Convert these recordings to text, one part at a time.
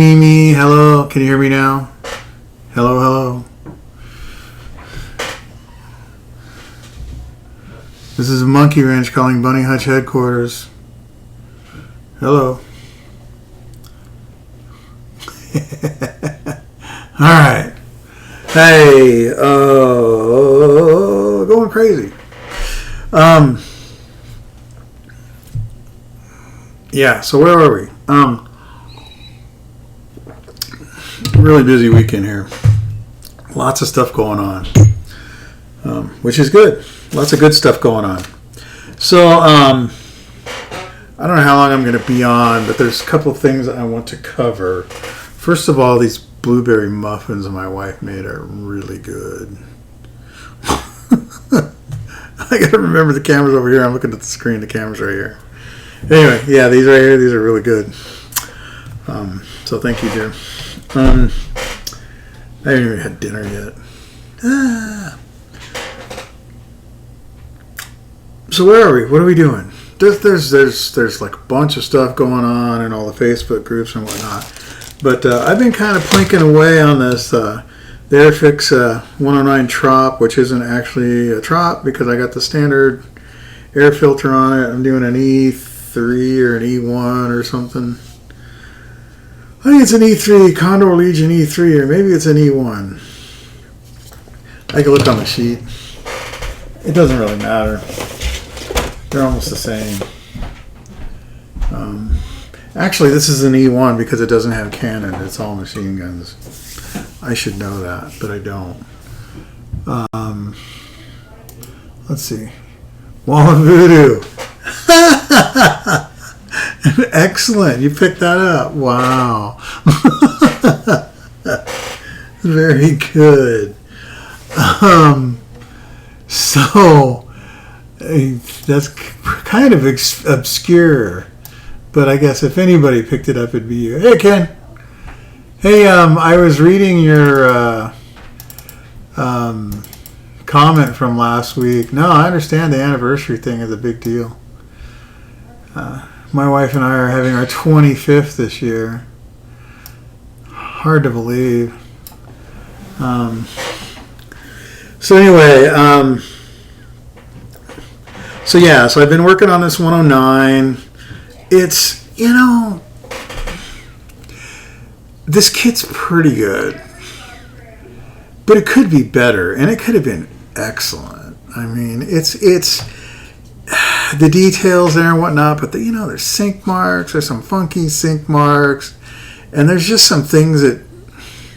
Me, hello, can you hear me now? Hello, hello. This is Monkey Wrench calling Bunny Hutch headquarters. Hello. Alright. Hey, going crazy. Yeah, so where are we? Really busy weekend here. Lots of stuff going on, which is good. Lots of good stuff going on. So, I don't know how long I'm going to be on, but there's a couple of things I want to cover. First of all, these blueberry muffins my wife made are really good. I got to remember the camera's over here. I'm looking at the screen. The camera's right here. Anyway, yeah, these right here, these are really good. So thank you, dear. I haven't even had dinner yet. So where are we? What are we doing? There's like a bunch of stuff going on in all the Facebook groups and whatnot. But I've been kind of plinking away on this the Airfix 109 Trop, which isn't actually a Trop because I got the standard air filter on it. I'm doing an E3 or an E1 or something. I think it's an E3, Condor Legion E3, or maybe it's an E1. I can look on the sheet. It doesn't really matter. They're almost the same. Actually, this is an E1 because it doesn't have cannon. It's all machine guns. I should know that, but I don't. Let's see. Wall of Voodoo. Excellent. You picked that up. Wow. Very good. So that's kind of obscure, but I guess if anybody picked it up, it'd be you. Hey, Ken. Hey, I was reading your comment from last week. No, I understand the anniversary thing is a big deal. My wife and I are having our 25th this year. Hard to believe. So anyway, so I've been working on this 109. It's, this kit's pretty good, but it could be better, and it could have been excellent. I mean, it's the details there and whatnot, but there's sink marks, there's some funky sink marks, and there's just some things that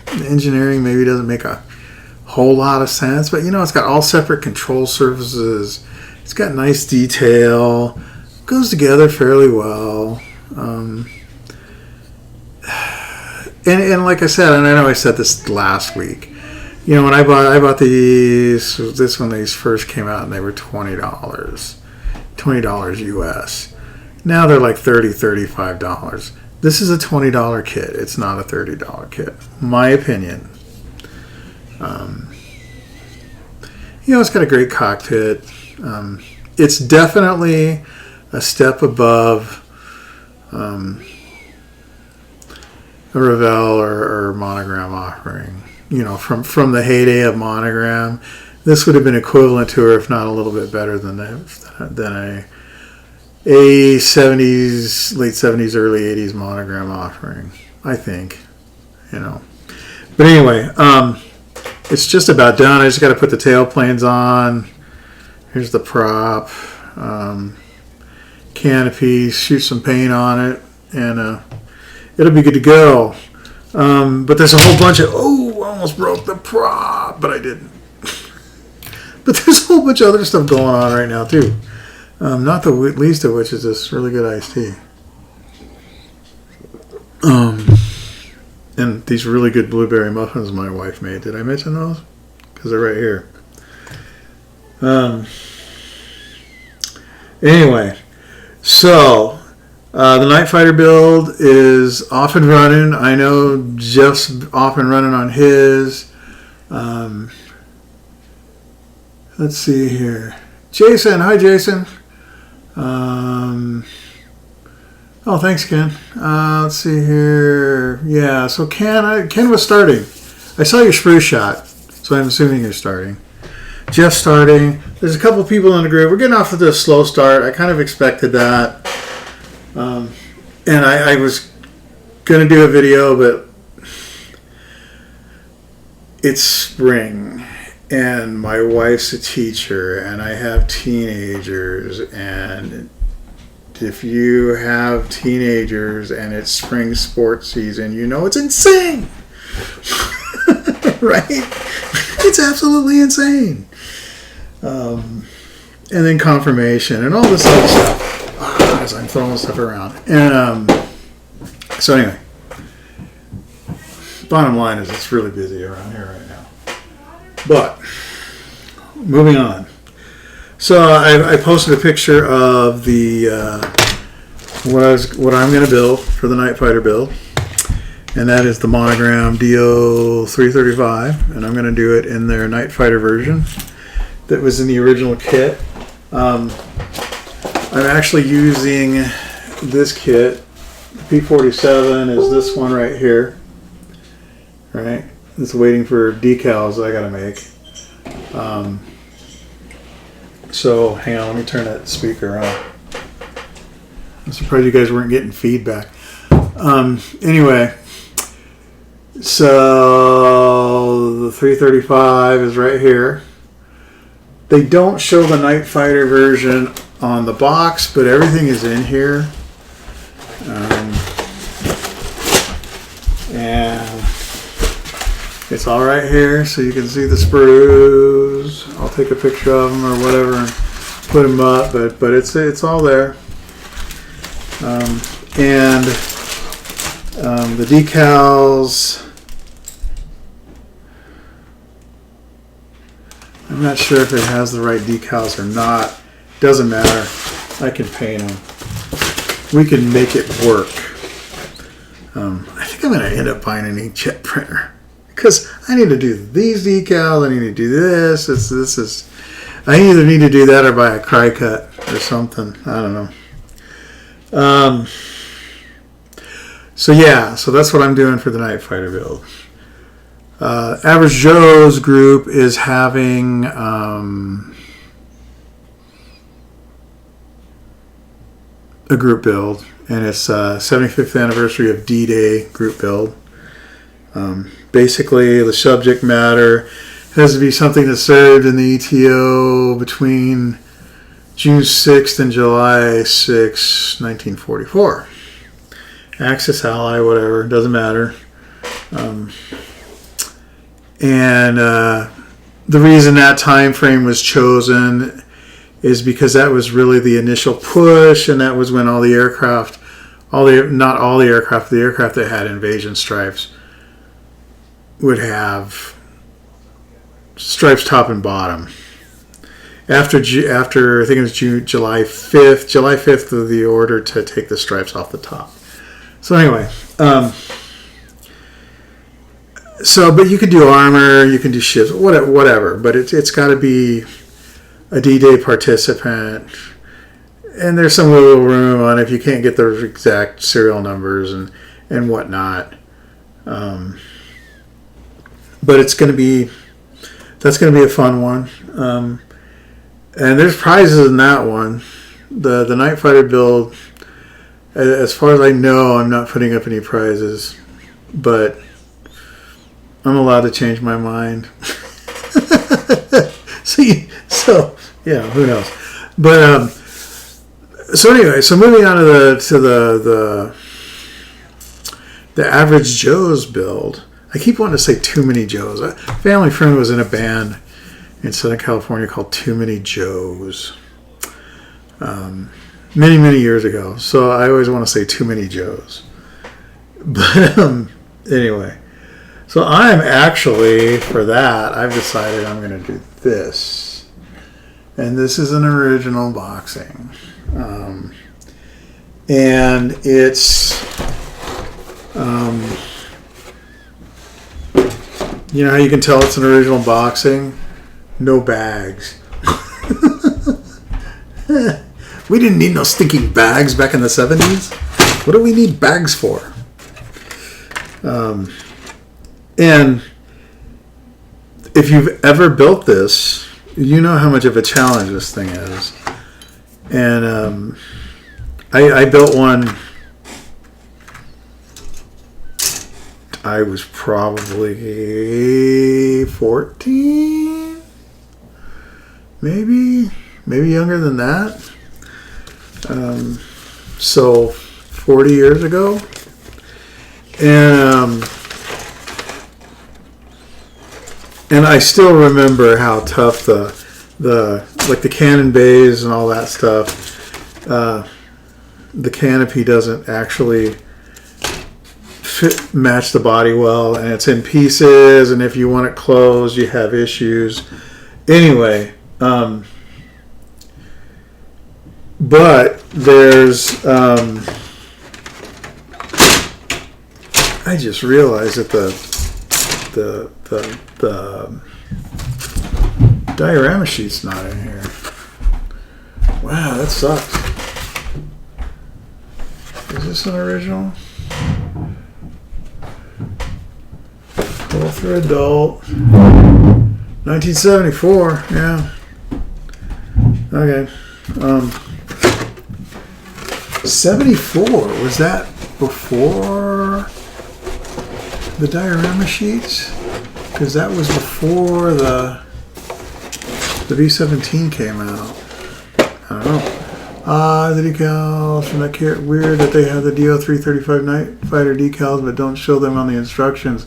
the engineering maybe doesn't make a whole lot of sense, but it's got all separate control surfaces, it's got nice detail, goes together fairly well, and like I said, and I know I said this last week, when I bought these, this when these first came out, and they were $20 US. Now they're like $35. This is a $20 kit. It's not a $30 kit. My opinion. It's got a great cockpit. It's definitely a step above a Revell or Monogram offering. From the heyday of Monogram, this would have been equivalent to, or if not a little bit better than a 70s, late 70s, early 80s Monogram offering, I think. But anyway, it's just about done. I just got to put the tail planes on. Here's the prop, canopy, shoot some paint on it, and it'll be good to go. But there's a whole bunch of, almost broke the prop, but I didn't. But there's a whole bunch of other stuff going on right now, too. Not the least of which is this really good iced tea. And these really good blueberry muffins my wife made. Did I mention those? Because they're right here. Anyway, so the Night Fighter build is off and running. I know Jeff's off and running on his. Let's see here. Jason. Hi, Jason. Oh, thanks, Ken. Let's see here. Yeah, so Ken was starting. I saw your sprue shot, so I'm assuming you're starting. Jeff's starting. There's a couple people in the group. We're getting off with a slow start. I kind of expected that. And I was going to do a video, but it's spring. And my wife's a teacher, and I have teenagers. And if you have teenagers and it's spring sports season, you know it's insane. Right? It's absolutely insane. And then confirmation and all this other stuff as I'm throwing stuff around. And so anyway, bottom line is it's really busy around here right now. But moving on. So I posted a picture of the what I'm going to build for the Night Fighter build. And that is the Monogram DO335, and I'm going to do it in their Night Fighter version that was in the original kit. I'm actually using this kit. The P47 is this one right here. Right? It's waiting for decals I got to make. So hang on, let me turn that speaker on. I'm surprised you guys weren't getting feedback. Anyway. So the 335 is right here. They don't show the Night Fighter version on the box, but everything is in here. And it's all right here, so you can see the sprues. I'll take a picture of them or whatever and put them up, but it's all there. And the decals, I'm not sure if it has the right decals or not. Doesn't matter. I can paint them. We can make it work. I think I'm going to end up buying an inkjet printer because I need to do these decals. I need to do this. I either need to do that or buy a cry cut or something. I don't know. So that's what I'm doing for the Night Fighter build. Average Joe's group is having a group build, and it's 75th anniversary of D-Day group build. Basically, the subject matter has to be something that served in the ETO between June 6th and July 6, 1944. Axis ally, whatever, doesn't matter. And the reason that time frame was chosen is because that was really the initial push, and that was when all the aircraft, the aircraft that had invasion stripes would have stripes top and bottom. After I think it was July 5th of the order to take the stripes off the top. So anyway, but you can do armor, you can do ships, whatever. But it's got to be a D-Day participant, and there's some little room on if you can't get the exact serial numbers and whatnot. But that's going to be a fun one. And there's prizes in that one. The Night Fighter build, as far as I know, I'm not putting up any prizes, but I'm allowed to change my mind. So yeah, who knows? But so anyway, so moving on to the Average Joe's build. I keep wanting to say Too Many Joes. A family friend was in a band in Southern California called Too Many Joes. Many years ago. So I always want to say Too Many Joes. But anyway. So I'm actually, for that, I've decided I'm going to do this. And this is an original boxing. And it's, you know how you can tell it's an original boxing? No bags. We didn't need no stinking bags back in the 70s. What do we need bags for? And if you've ever built this, you know how much of a challenge this thing is. And I built one. I was probably 14, maybe younger than that. So 40 years ago, and I still remember how tough the cannon bays and all that stuff. The canopy doesn't actually match the body well, and it's in pieces, and if you want it closed you have issues. Anyway, but there's I just realized that the diorama sheet's not in here. Wow, that sucks. Is this an original? Full for adult. 1974, yeah. Okay. 74, was that before the diorama sheets? Because that was before the V17 came out. I don't know. The decals from that kit. Weird that they have the DO335 Night Fighter decals but don't show them on the instructions.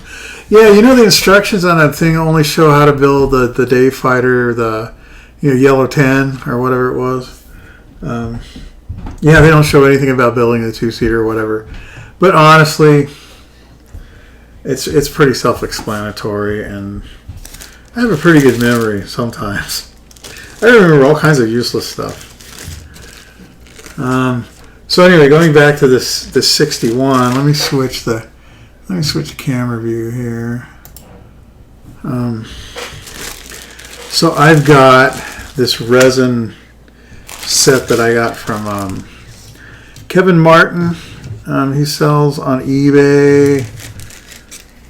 Yeah, you know the instructions on that thing only show how to build the Day Fighter, the Yellow 10 or whatever it was. Yeah, they don't show anything about building the two-seater or whatever. But honestly, it's pretty self-explanatory, and I have a pretty good memory sometimes. I remember all kinds of useless stuff. So anyway, going back to this 61, let me switch the camera view here. So I've got this resin set that I got from Kevin Martin. He sells on eBay.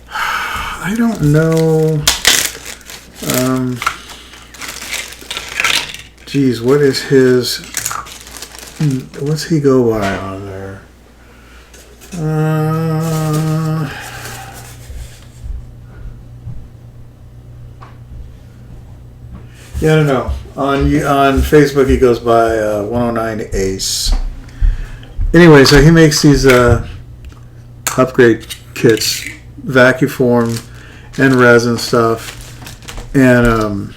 I don't know. Geez, what is his? What's he go by on there? Yeah, I don't know. On Facebook, he goes by 109 Ace. Anyway, so he makes these upgrade kits, vacuum form and resin stuff, and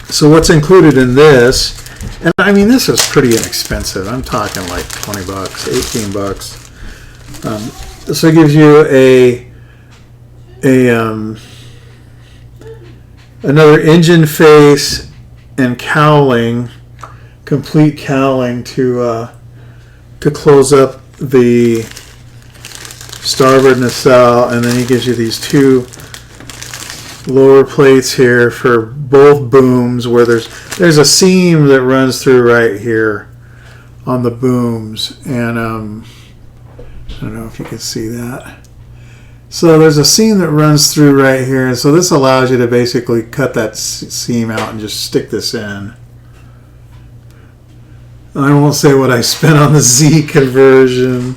so what's included in this? And I mean, this is pretty inexpensive. I'm talking like $20, $18. So it gives you another engine face and cowling, complete cowling to close up the starboard nacelle, and then he gives you these two lower plates here for both booms, where there's a seam that runs through right here on the booms, and I don't know if you can see that. So there's a seam that runs through right here, and so this allows you to basically cut that seam out and just stick this in. I won't say what I spent on the Z conversion.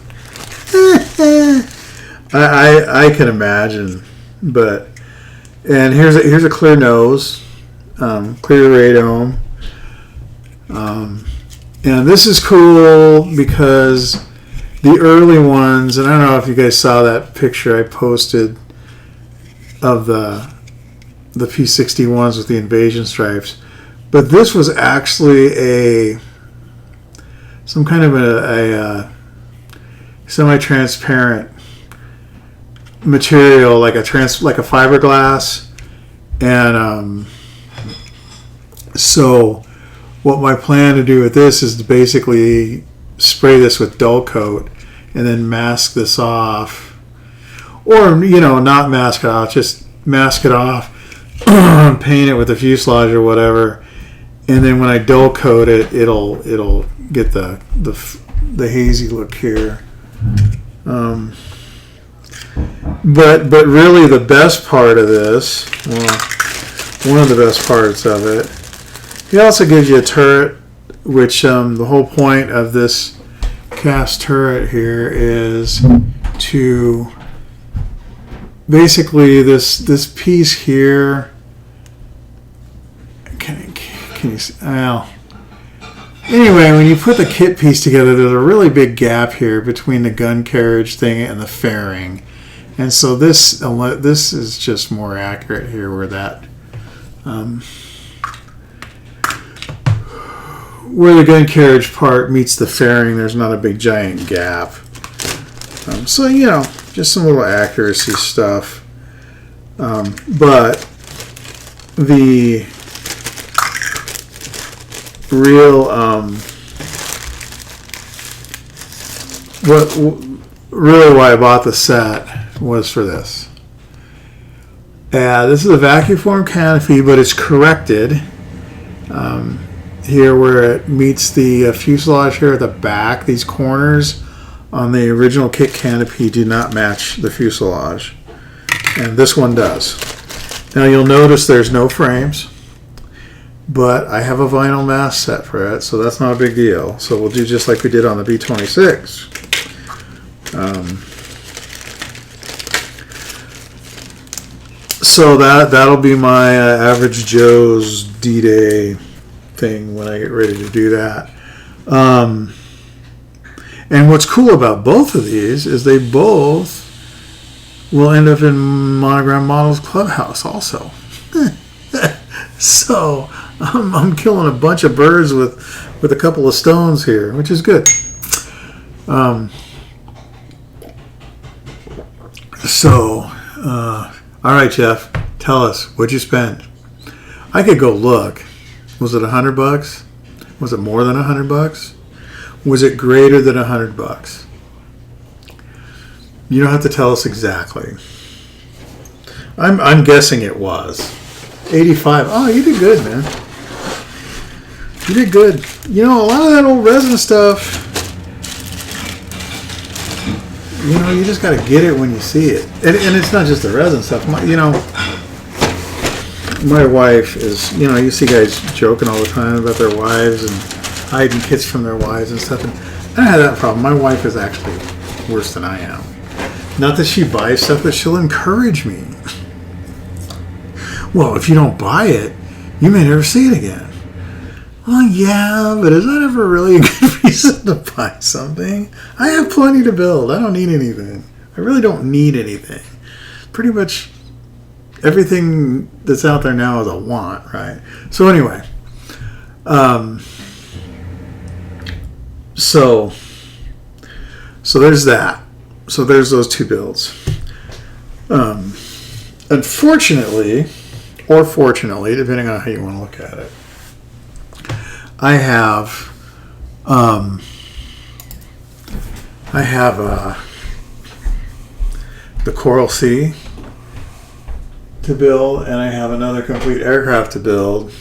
I can imagine, but and here's a clear nose, clear radome, and this is cool because the early ones, and I don't know if you guys saw that picture I posted of the P61s with the invasion stripes, but this was actually some kind of a semi-transparent material, like a fiberglass, and so what my plan to do with this is to basically spray this with dull coat and then mask this off, or not mask it off, just mask it off, paint it with a fuselage or whatever, and then when I dull coat it, it'll get the the hazy look here. But really the best part of this, well, one of the best parts of it, he also gives you a turret, which the whole point of this cast turret here is to basically this piece here. Can you see? Well, anyway, when you put the kit piece together, there's a really big gap here between the gun carriage thing and the fairing, and so this is just more accurate here where that where the gun carriage part meets the fairing. There's not a big giant gap. So just some little accuracy stuff, but the real really why I bought the set was for this. This is a vacuum form canopy, but it's corrected here where it meets the fuselage here at the back. These corners on the original kit canopy do not match the fuselage, and this one does. Now you'll notice there's no frames, but I have a vinyl mask set for it, so that's not a big deal. So we'll do just like we did on the B-26. So that'll be my average Joe's D-Day thing when I get ready to do that. And what's cool about both of these is they both will end up in Monogram Models Clubhouse also. So I'm killing a bunch of birds with a couple of stones here, which is good. All right, Jeff, tell us, what'd you spend? I could go look. Was it $100? Was it more than $100? Was it greater than $100? You don't have to tell us exactly. I'm guessing it was 85. Oh, you did good, man. You did good. A lot of that old resin stuff, you just got to get it when you see it. And it's not just the resin stuff. My wife is, you see guys joking all the time about their wives and hiding kits from their wives and stuff. And I don't have that problem. My wife is actually worse than I am. Not that she buys stuff, but she'll encourage me. Well, if you don't buy it, you may never see it again. Well, yeah, but is that ever really a good reason to buy something? I have plenty to build. I don't need anything. I really don't need anything. Pretty much everything that's out there now is a want, right? So anyway, so there's that. So there's those two builds. Unfortunately, or fortunately, depending on how you want to look at it, I have the Coral Sea to build, and I have another complete aircraft to build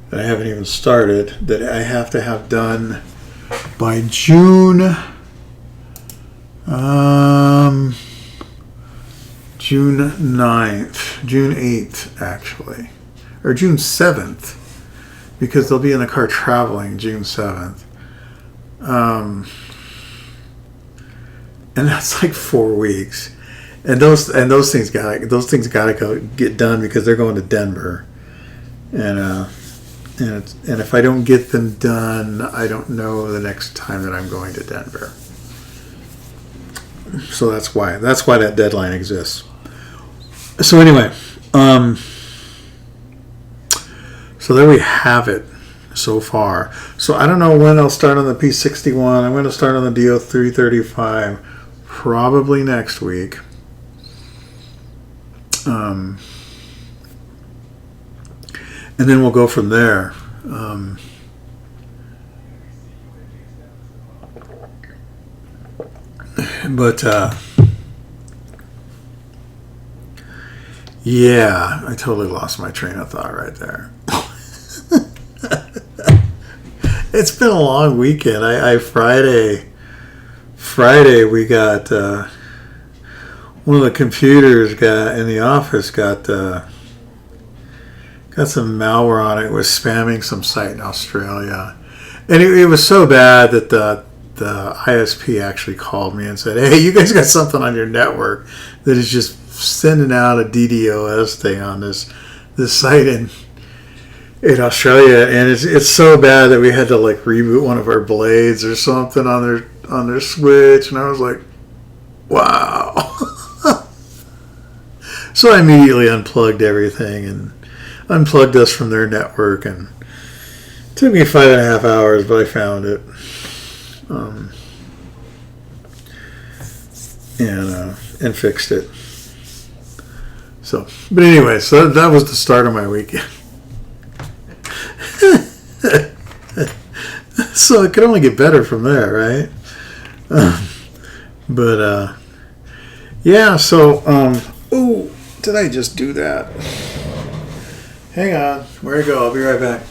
that I haven't even started, that I have to have done by June 9th, June 8th actually, or June 7th, because they'll be in the car traveling June 7th. And that's like 4 weeks. And those things gotta go get done because they're going to Denver. And if I don't get them done, I don't know the next time that I'm going to Denver. So that's why that deadline exists. So anyway, so there we have it so far. So I don't know when I'll start on the P61. I'm going to start on the DO335 probably next week. And then we'll go from there. Yeah, I totally lost my train of thought right there. It's been a long weekend. I Friday we got one of the computers got in the office got some malware on it. It was spamming some site in Australia, and it was so bad that the ISP actually called me and said, "Hey, you guys got something on your network that is just sending out a DDoS thing on this site in Australia, and it's so bad that we had to like reboot one of our blades or something on their switch." And I was like, "Wow!" So I immediately unplugged everything and unplugged us from their network, and it took me 5.5 hours, but I found it. And fixed it. So, but anyway, so that was the start of my weekend. So it could only get better from there, right? Yeah. So, oh, did I just do that? Hang on, where'd it go? I'll be right back.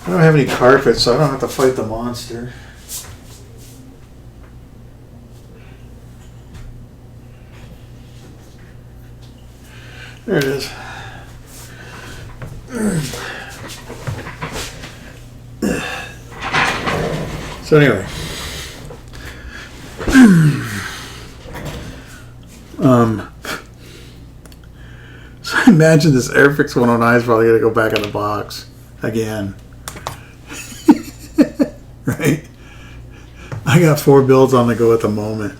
I don't have any carpet, so I don't have to fight the monster. There it is. So anyway, so I imagine this Airfix 109 is probably going to go back in the box again. Right? I got 4 builds on the go at the moment.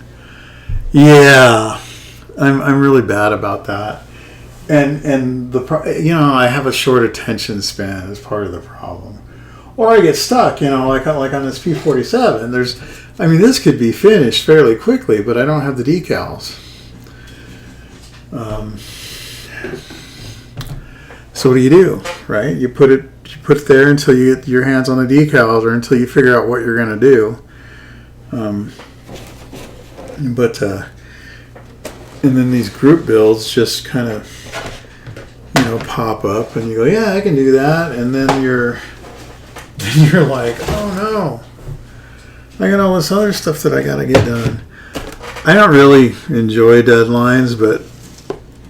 Yeah, I'm really bad about that. And I have a short attention span as part of the problem, or I get stuck. Like on this P47. This could be finished fairly quickly, but I don't have the decals. So what do? Right? You put it there until you get your hands on the decals, or until you figure out what you're going to do. And then these group builds just kind of, pop up, and you go, yeah, I can do that, and then you're like, oh no, I got all this other stuff that I got to get done. I don't really enjoy deadlines, but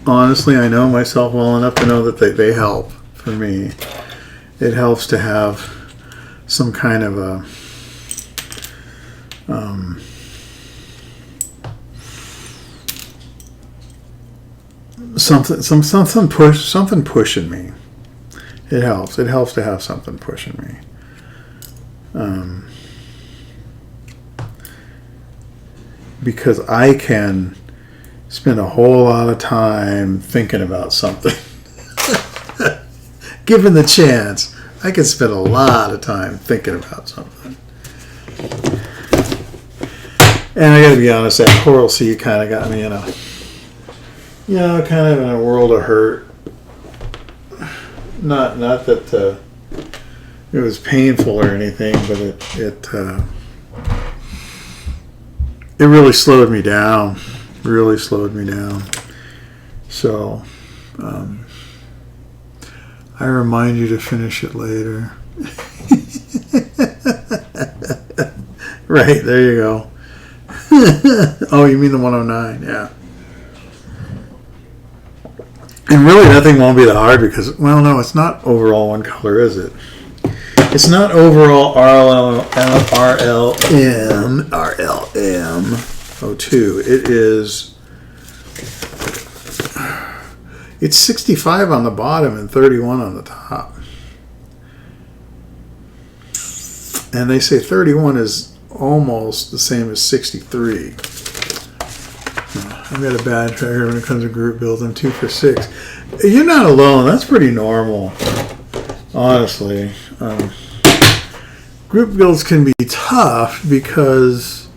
honestly, I know myself well enough to know that they help for me. It helps to have some kind of a something pushing me. It helps. It helps to have something pushing me. Because I can spend a whole lot of time thinking about something. Given the chance, I can spend a lot of time thinking about something. And I gotta be honest, that Coral Sea kind of got me in kind of in a world of hurt. Not that it was painful or anything, but it really slowed me down. Really slowed me down. So, I remind you to finish it later. Right, there you go. Oh, you mean the 109, yeah. And really nothing won't be that hard because, well, no, it's not overall one color, is it? It's not overall RLM02. It is, it's 65 on the bottom and 31 on the top. And they say 31 is almost the same as 63. I've got a bad tracker when it comes to group builds. I'm 2 for 6. You're not alone. That's pretty normal, honestly. Group builds can be tough because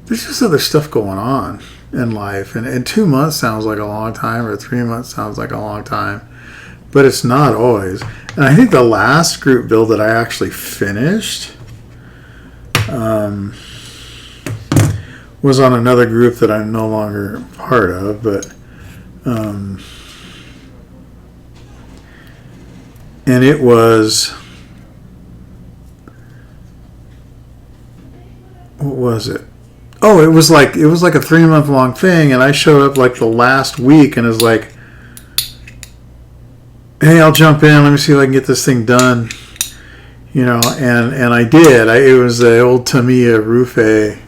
there's just other stuff going on in life. And 2 months sounds like a long time, or 3 months sounds like a long time. But it's not always. And I think the last group build that I actually finished was on another group that I'm no longer part of, but and it was what was it? Oh, it was like a 3-month long thing, and I showed up like the last week and was like, hey, I'll jump in. Let me see if I can get this thing done. You know, and I did. It was the old Tamiya Rufe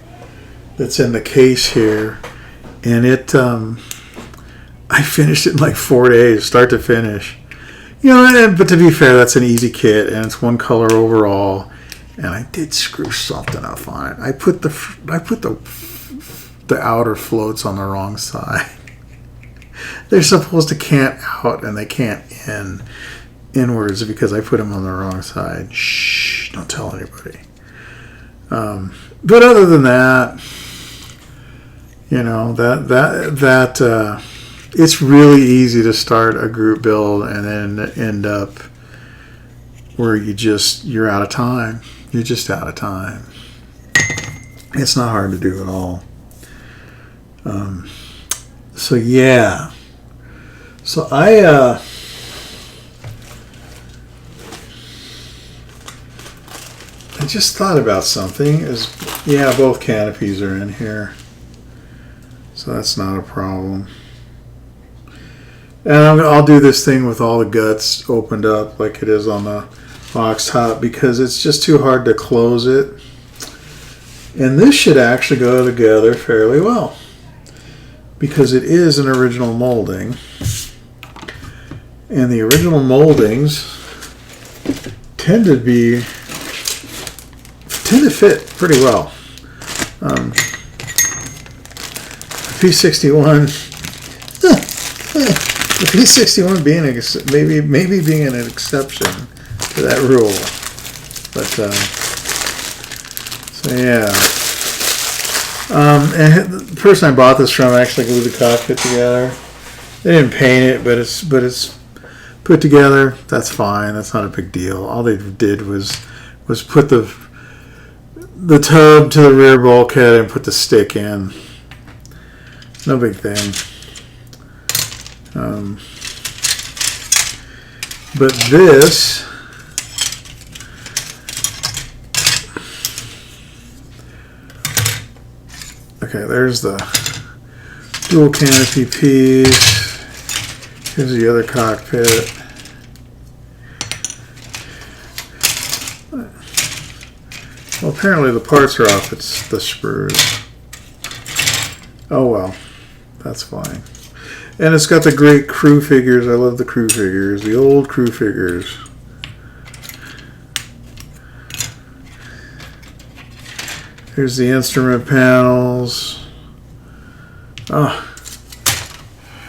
that's in the case here, and I finished it in like 4 days, start to finish. You know, but to be fair, that's an easy kit, and it's one color overall. And I did screw something up on it. I put the outer floats on the wrong side. They're supposed to cant out, and they cant inwards because I put them on the wrong side. Shh! Don't tell anybody. But other than that, you know, that it's really easy to start a group build and then end up where you're out of time. You're just out of time. It's not hard to do at all. So yeah. So I just thought about something. Both canopies are in here. So that's not a problem. And I'll do this thing with all the guts opened up like it is on the box top because it's just too hard to close it. And this should actually go together fairly well because it is an original molding. And the original moldings tend to fit pretty well. P61 the P61 being maybe being an exception to that rule, but so yeah. And the person I bought this from actually glued the cockpit together. They didn't paint it, but it's put together. That's fine. That's not a big deal. All they did was put the tub to the rear bulkhead and put the stick in. No big thing. But this there's the dual canopy piece. Here's the other cockpit. Well, apparently the parts are off. It's the screws. Oh well, that's fine. And it's got the great crew figures. I love the crew figures, the old crew figures. Here's the instrument panels. Oh,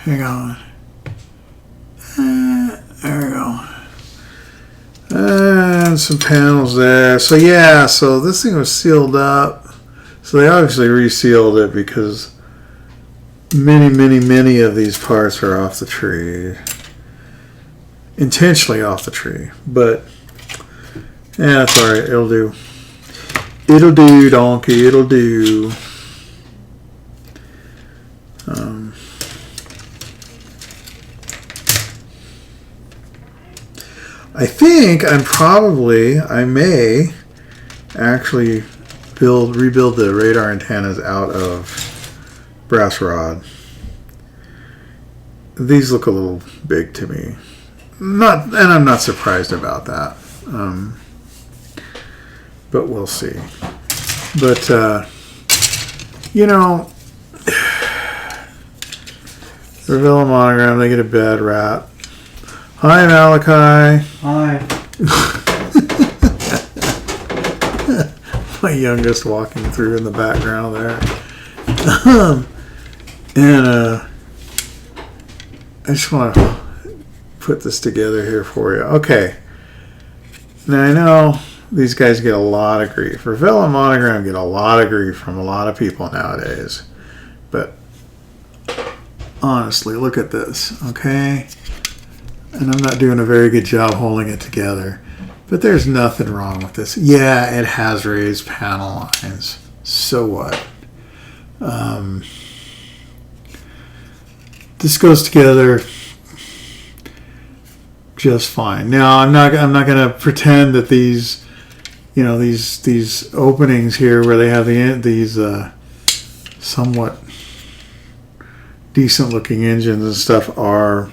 hang on. There we go. And some panels there. So yeah, so this thing was sealed up. So they obviously resealed it because many of these parts are off the tree. Intentionally off the tree. But yeah, that's alright. It'll do. It'll do, donkey. It'll do. I think I may actually rebuild the radar antennas out of brass rod. These look a little big to me. And I'm not surprised about that. But we'll see. But Revilla monogram, they get a bad rap. Hi, Malachi. Hi. My youngest walking through in the background there. And I just want to put this together here for you. Okay. Now I know these guys get a lot of grief. Revilla monogram get a lot of grief from a lot of people nowadays. But honestly, look at this, okay? And I'm not doing a very good job holding it together. But there's nothing wrong with this. Yeah, it has raised panel lines. So what? This goes together just fine. Now, I'm not going to pretend that these, you know, these openings here where they have these somewhat decent looking engines and stuff are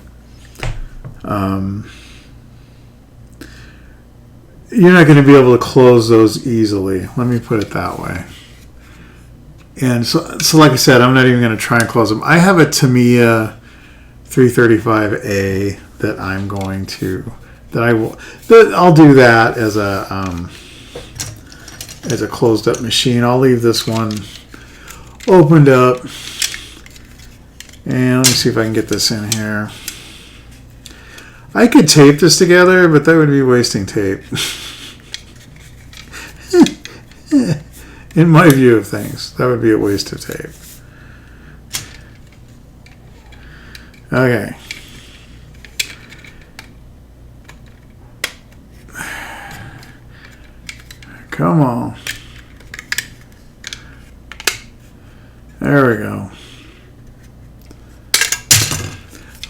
you're not going to be able to close those easily. Let me put it that way. And so like I said, I'm not even going to try and close them. I have a Tamiya 335A that I'm going to, I'll do that as a closed up machine. I'll leave this one opened up. And let me see if I can get this in here. I could tape this together, but that would be wasting tape. In my view of things, that would be a waste of tape. Okay. Come on. There we go.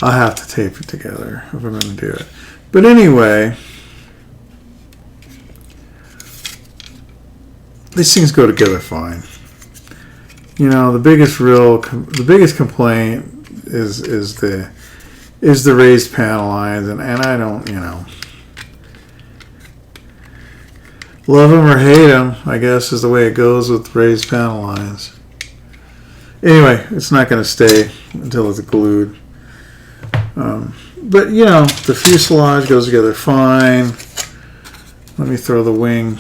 I'll have to tape it together if I'm going to do it. But anyway, these things go together fine. You know, the biggest complaint is the raised panel lines, and I don't, you know, love them or hate them, I guess is the way it goes with raised panel lines. Anyway, it's not going to stay until it's glued. But, you know, the fuselage goes together fine. Let me throw the wing.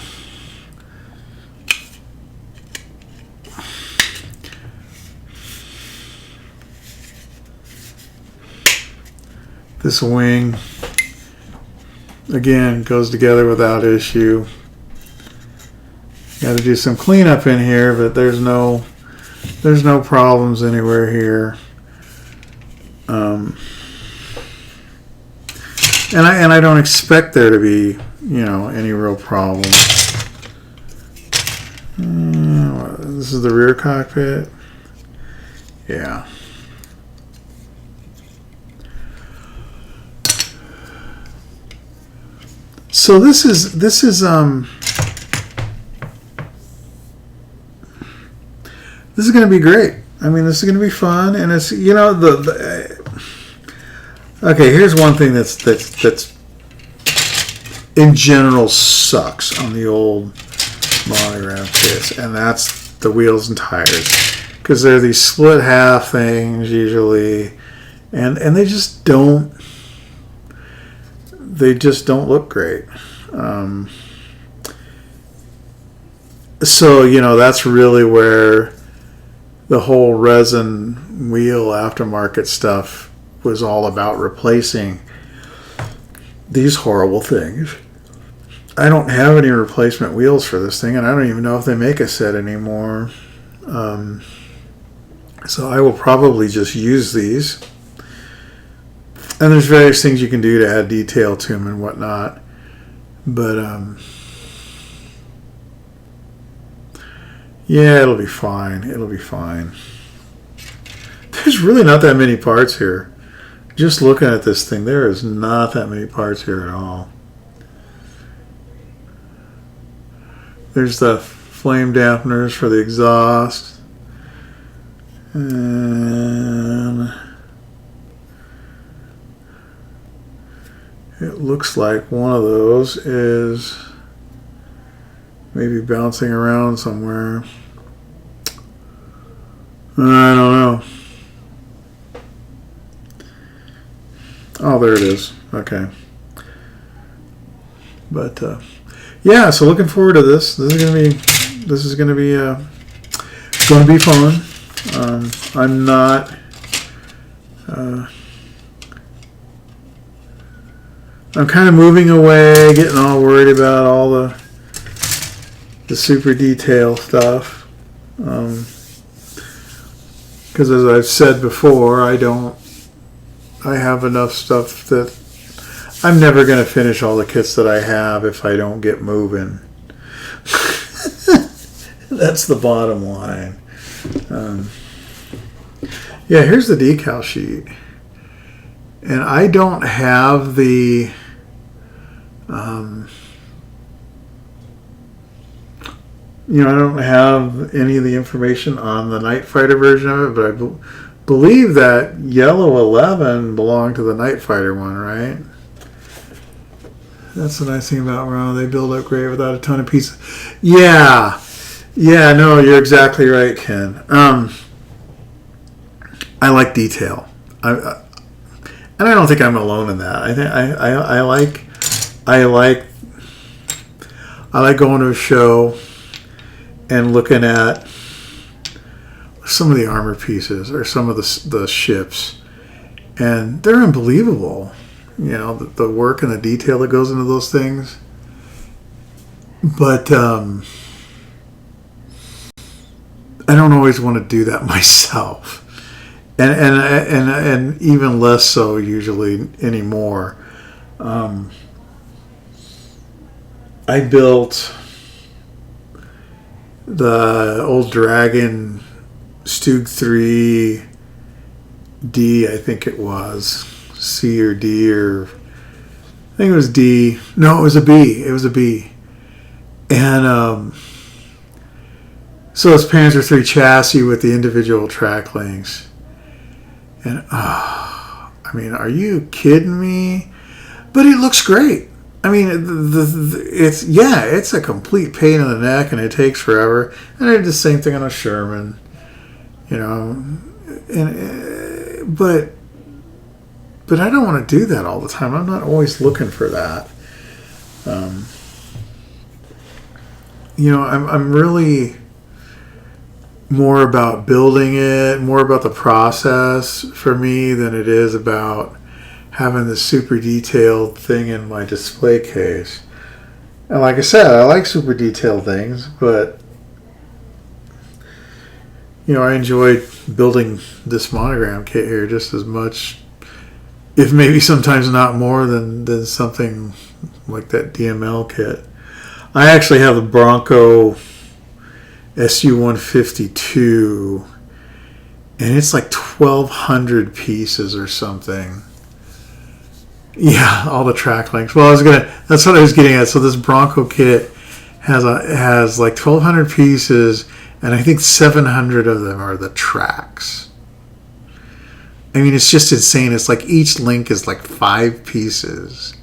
This wing, again, goes together without issue. Got to do some cleanup in here, but there's no problems anywhere here. And I don't expect there to be, you know, any real problem. This is the rear cockpit. Yeah. So this is going to be great. I mean, this is going to be fun, and it's, you know, okay, here's one thing that's in general sucks on the old monograph kits, and that's the wheels and tires, because they're these split half things usually, and they just don't look great. So, you know, that's really where the whole resin wheel aftermarket stuff was all about, replacing these horrible things. I don't have any replacement wheels for this thing, and I don't even know if they make a set anymore. So I will probably just use these. And there's various things you can do to add detail to them and whatnot. But, yeah, it'll be fine. It'll be fine. There's really not that many parts here. Just looking at this thing, there is not that many parts here at all. There's the flame dampeners for the exhaust. And it looks like one of those is maybe bouncing around somewhere. I don't know. Oh, there it is. Okay. But yeah, so looking forward to this. This is gonna be fun. I'm not. I'm kind of moving away, getting all worried about all the super detail stuff. Because as I've said before, I have enough stuff that I'm never going to finish all the kits that I have if I don't get moving. That's the bottom line. Yeah, here's the decal sheet. And I don't have the I don't have any of the information on the Night Fighter version of it, but I believe that Yellow 11 belonged to the Night Fighter one, right? That's the nice thing about Rome. They build up great without a ton of pieces. Yeah. Yeah, no, you're exactly right, Ken. I like detail. And I don't think I'm alone in that. I think I like going to a show and looking at some of the armor pieces or some of the ships, and they're unbelievable. The work and the detail that goes into those things. But I don't always want to do that myself, and even less so usually anymore. I built the old Dragon Stug 3 D, I think it was. C or D, or I think it was D. No, it was a B. It was a B. And so it's Panzer III chassis with the individual track links. And I mean, are you kidding me? But it looks great. I mean, it's a complete pain in the neck, and it takes forever. And I did the same thing on a Sherman, but I don't want to do that all the time. I'm not always looking for that. I'm really more about building it, more about the process for me than it is about having this super detailed thing in my display case. And like I said, I like super detailed things, but I enjoyed building this monogram kit here just as much, if maybe sometimes not more, than something like that DML kit. I actually have the Bronco SU-152, and it's like 1,200 pieces or something. Yeah, all the track links. Well, that's what I was getting at. So this Bronco kit has like 1,200 pieces, and I think 700 of them are the tracks. I mean, it's just insane. It's like each link is like 5 pieces.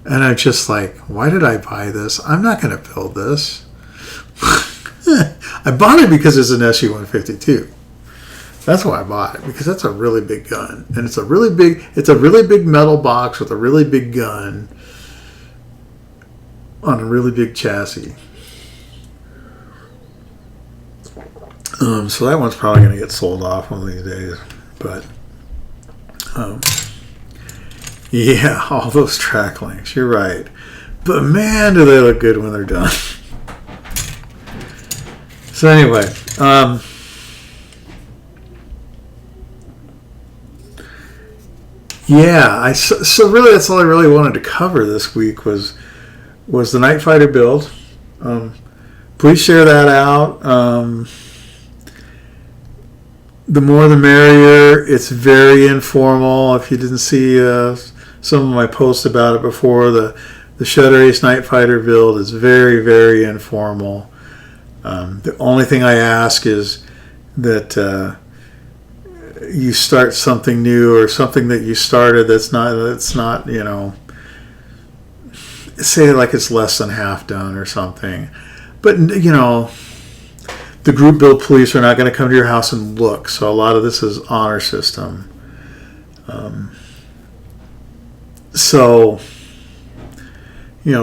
And I'm just like, why did I buy this? I'm not going to build this. I bought it because it's an SU-152. That's why I bought it, because that's a really big gun. And it's a really big metal box with a really big gun on a really big chassis. So that one's probably going to get sold off one of these days. But yeah, all those track links. You're right. But man, do they look good when they're done. So anyway, yeah, so really that's all I really wanted to cover this week was the Night Fighter build. Please share that out. The more the merrier. It's very informal. If you didn't see some of my posts about it before, the ShutterAce Night Fighter build is very, very informal. The only thing I ask is that you start something new or something that you started that's not say like it's less than half done or something. But the group build police are not going to come to your house and look. So a lot of this is honor system.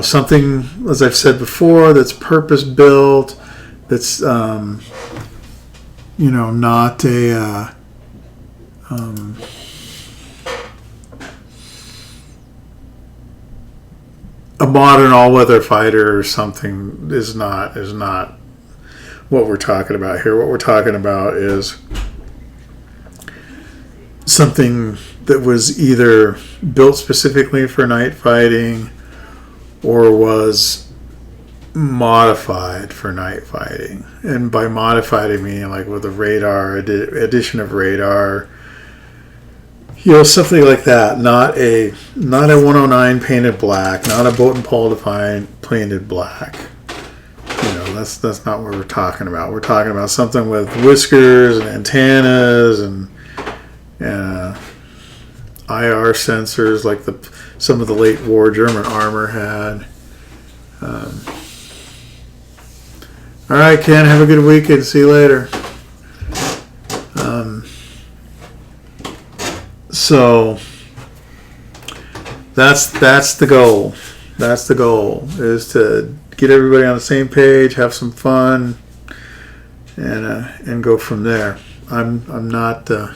Something, as I've said before, that's purpose built, that's not a modern all-weather fighter or something is not what we're talking about here. What we're talking about is something that was either built specifically for night fighting or was modified for night fighting. And by modified, I mean like with a radar, addition of radar, something like that. Not a 109 painted black, not a Boat and Paul painted black. That's not what we're talking about. We're talking about something with whiskers and antennas and IR sensors like some of the late war German armor had. All right, Ken, have a good weekend. See you later. So that's the goal. That's the goal, is to get everybody on the same page, have some fun, and go from there. I'm not that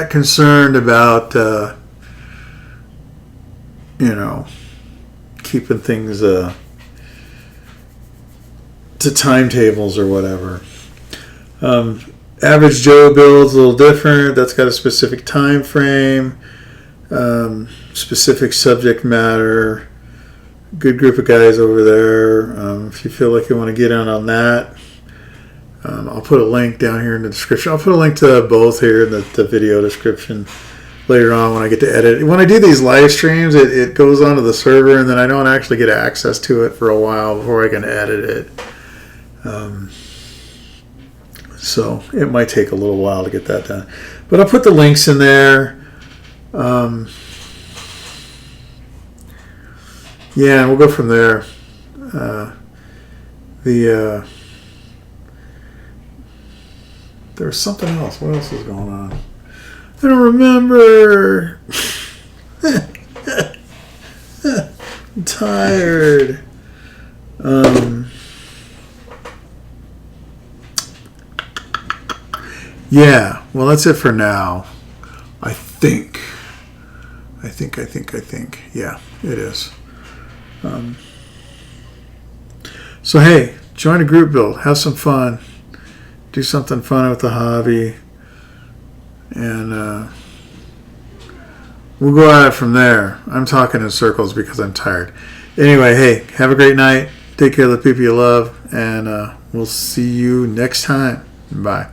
concerned about keeping things to timetables or whatever. Average Joe build's a little different. That's got a specific time frame, specific subject matter. Good group of guys over there. If you feel like you want to get in on that, I'll put a link down here in the description. I'll put a link to both here in the video description later on when I get to edit. When I do these live streams, it goes onto the server, and then I don't actually get access to it for a while before I can edit it. So it might take a little while to get that done. But I'll put the links in there. Yeah, and we'll go from there. There was something else. What else is going on? I don't remember. I'm tired. Yeah, well, that's it for now. I think. Yeah, it is. So, hey, join a group build. Have some fun. Do something fun with the hobby. And we'll go at it from there. I'm talking in circles because I'm tired. Anyway, hey, have a great night. Take care of the people you love. And we'll see you next time. Bye.